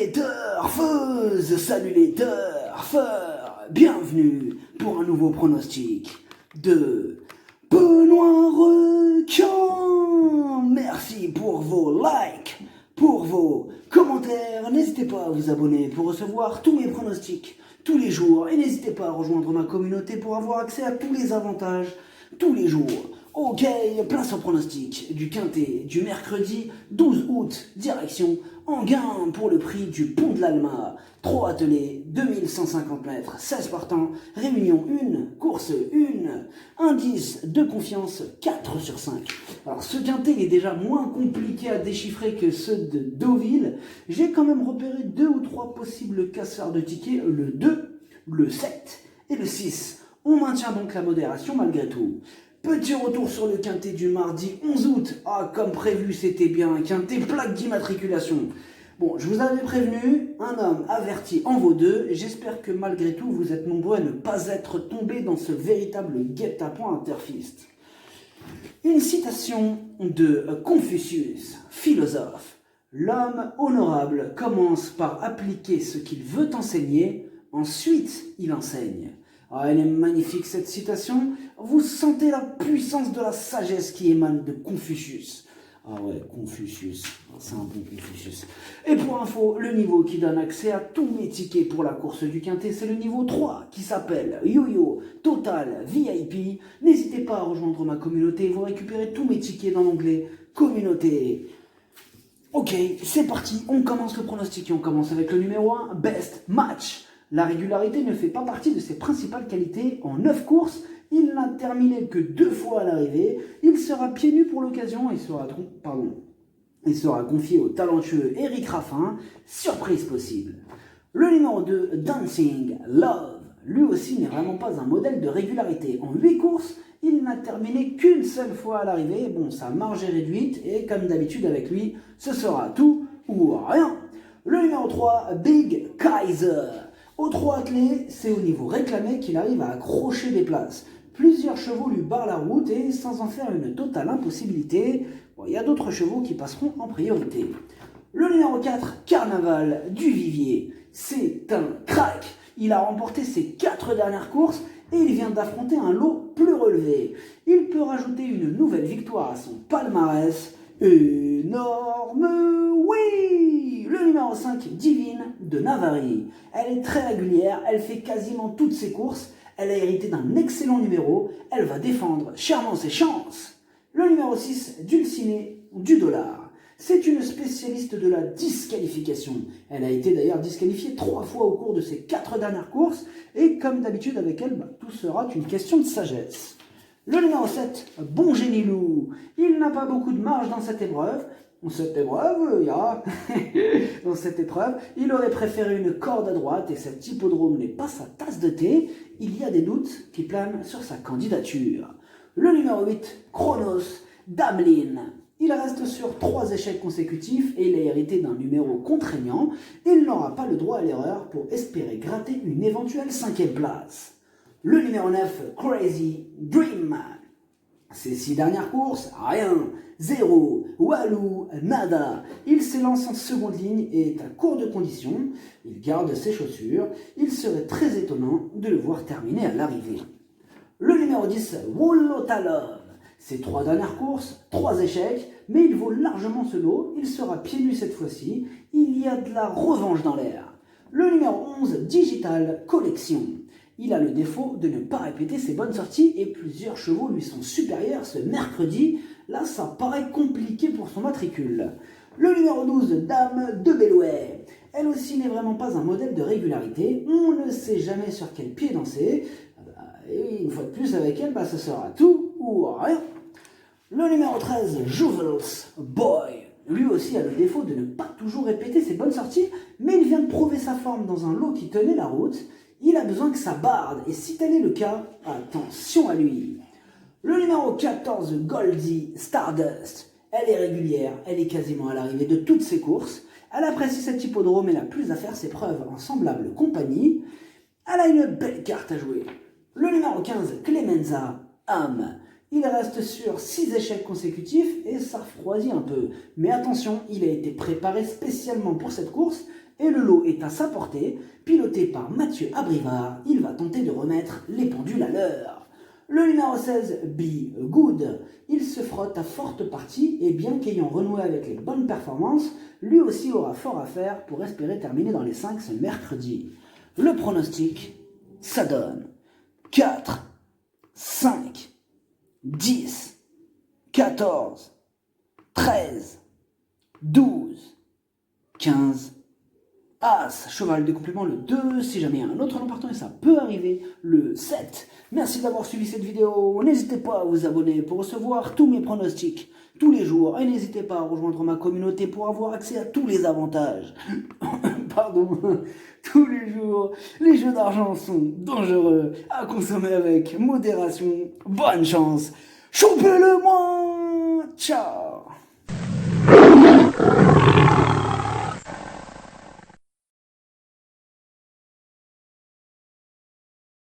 les turfeuses, salut les turfeurs, bienvenue pour un nouveau pronostic de Benoît Requin. Merci pour vos likes, pour vos commentaires. N'hésitez pas à vous abonner pour recevoir tous mes pronostics tous les jours. Et n'hésitez pas à rejoindre ma communauté pour avoir accès à tous les avantages tous les jours. Ok, place au pronostic du quintet du mercredi 12 août, direction Enghien pour le prix du Pont de l'Alma. 3 attelés, 2150 mètres, 16 partants, réunion 1, course 1, indice de confiance 4 sur 5. Alors ce quintet est déjà moins compliqué à déchiffrer que ceux de Deauville. J'ai quand même repéré 2 ou 3 possibles casseurs de tickets, le 2, le 7 et le 6. On maintient donc la modération malgré tout. Petit retour sur le quintet du mardi 11 août. Ah, comme prévu, c'était bien un quintet plaque d'immatriculation. Bon, je vous avais prévenu, un homme averti en vaut deux. J'espère que malgré tout, vous êtes nombreux à ne pas être tombés dans ce véritable guet-apens interfiste. Une citation de Confucius, philosophe. L'homme honorable commence par appliquer ce qu'il veut enseigner, ensuite il enseigne. Ah, elle est magnifique cette citation. Vous sentez la puissance de la sagesse qui émane de Confucius. Ah ouais, Confucius. C'est un bon Confucius. Et pour info, le niveau qui donne accès à tous mes tickets pour la course du quintet, c'est le niveau 3 qui s'appelle Yo-Yo Total VIP. N'hésitez pas à rejoindre ma communauté. Vous récupérez tous mes tickets dans l'onglet Communauté. Ok, c'est parti. On commence le pronostic et on commence avec le numéro 1, Best Match. La régularité ne fait pas partie de ses principales qualités. En 9 courses, il n'a terminé que 2 fois à l'arrivée. Il sera pieds nus pour l'occasion et sera confié au talentueux Eric Raffin. Surprise possible. Le numéro 2, Dancing Love. Lui aussi n'est vraiment pas un modèle de régularité. En 8 courses, il n'a terminé qu'une seule fois à l'arrivée. Bon, sa marge est réduite et comme d'habitude avec lui, ce sera tout ou rien. Le numéro 3, Big Kaiser. Aux 3 attelés, c'est au niveau réclamé qu'il arrive à accrocher des places. Plusieurs chevaux lui barrent la route et sans en faire une totale impossibilité, il y a d'autres chevaux qui passeront en priorité. Le numéro 4, Carnaval du Vivier. C'est un crack. Il a remporté ses 4 dernières courses et il vient d'affronter un lot plus relevé. Il peut rajouter une nouvelle victoire à son palmarès. Énorme oui. Le numéro 5, Divine de Navarre. Elle est très régulière, elle fait quasiment toutes ses courses, elle a hérité d'un excellent numéro, elle va défendre chèrement ses chances. Le numéro 6, Dulcinée du Dollar. C'est une spécialiste de la disqualification. Elle a été d'ailleurs disqualifiée 3 fois au cours de ses 4 dernières courses, et comme d'habitude avec elle, tout sera une question de sagesse. Le numéro 7, Bon Génie Loup. Il n'a pas beaucoup de marge dans cette épreuve. Dans cette épreuve, il aurait préféré une corde à droite et cet hippodrome n'est pas sa tasse de thé. Il y a des doutes qui planent sur sa candidature. Le numéro 8, Chronos d'Ameline. Il reste sur 3 échecs consécutifs et il a hérité d'un numéro contraignant. Il n'aura pas le droit à l'erreur pour espérer gratter une éventuelle 5e place. Le numéro 9, Crazy Dream. Ses 6 dernières courses, rien, 0, walou, nada. Il s'élance en seconde ligne et est à court de conditions. Il garde ses chaussures. Il serait très étonnant de le voir terminer à l'arrivée. Le numéro 10, Wolotalov. Ses 3 dernières courses, 3 échecs, mais il vaut largement ce lot. Il sera pieds nus cette fois-ci. Il y a de la revanche dans l'air. Le numéro 11, Digital Collection. Il a le défaut de ne pas répéter ses bonnes sorties et plusieurs chevaux lui sont supérieurs ce mercredi. Là, ça paraît compliqué pour son matricule. Le numéro 12, Dame de Bellouet. Elle aussi n'est vraiment pas un modèle de régularité. On ne sait jamais sur quel pied danser. Et une fois de plus, avec elle, ce sera tout ou rien. Le numéro 13, Juvels Boy. Lui aussi a le défaut de ne pas toujours répéter ses bonnes sorties, mais il vient de prouver sa forme dans un lot qui tenait la route. Il a besoin que ça barde, et si tel est le cas, attention à lui. Le numéro 14, Goldie Stardust. Elle est régulière, elle est quasiment à l'arrivée de toutes ses courses. Elle apprécie cet hippodrome et n'a plus à faire ses preuves en semblable compagnie. Elle a une belle carte à jouer. Le numéro 15, Clemenza Am. Il reste sur 6 échecs consécutifs et ça refroidit un peu. Mais attention, il a été préparé spécialement pour cette course Et le lot est à sa portée, piloté par Mathieu Abrivard, il va tenter de remettre les pendules à l'heure. Le numéro 16, Be Good, il se frotte à forte partie et bien qu'ayant renoué avec les bonnes performances, lui aussi aura fort à faire pour espérer terminer dans les 5 ce mercredi. Le pronostic, ça donne 4, 5, 10, 14, 13, 12, 15, As, cheval de complément le 2, si jamais il y a un autre nom partant et ça peut arriver, le 7. Merci d'avoir suivi cette vidéo, n'hésitez pas à vous abonner pour recevoir tous mes pronostics tous les jours et n'hésitez pas à rejoindre ma communauté pour avoir accès à tous les avantages. Pardon, tous les jours, les jeux d'argent sont dangereux, à consommer avec modération, bonne chance, chopez-le moins, ciao.